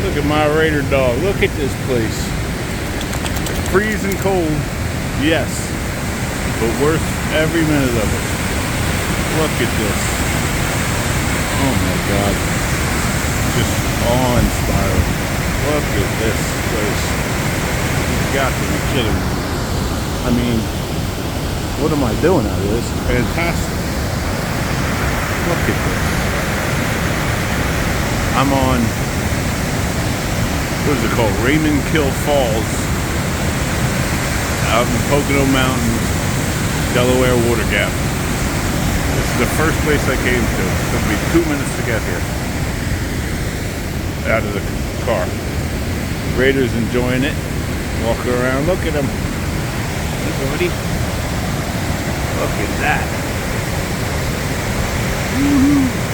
Look at my Raider dog. Look at this place. Freezing cold, yes, but worth every minute of it. Look at this. Oh my God. Just awe-inspiring. Look at this place. You've got to be kidding me. I mean, what am I doing out of this? It's fantastic. Look at this. I'm on, what is it called? Raymondskill Falls, out in the Pocono Mountains, Delaware Water Gap. This is the first place I came to. It took me 2 minutes to get here. Out of the car. Raiders enjoying it. Walking around. Look at them. Everybody. Look at that. Woo-hoo.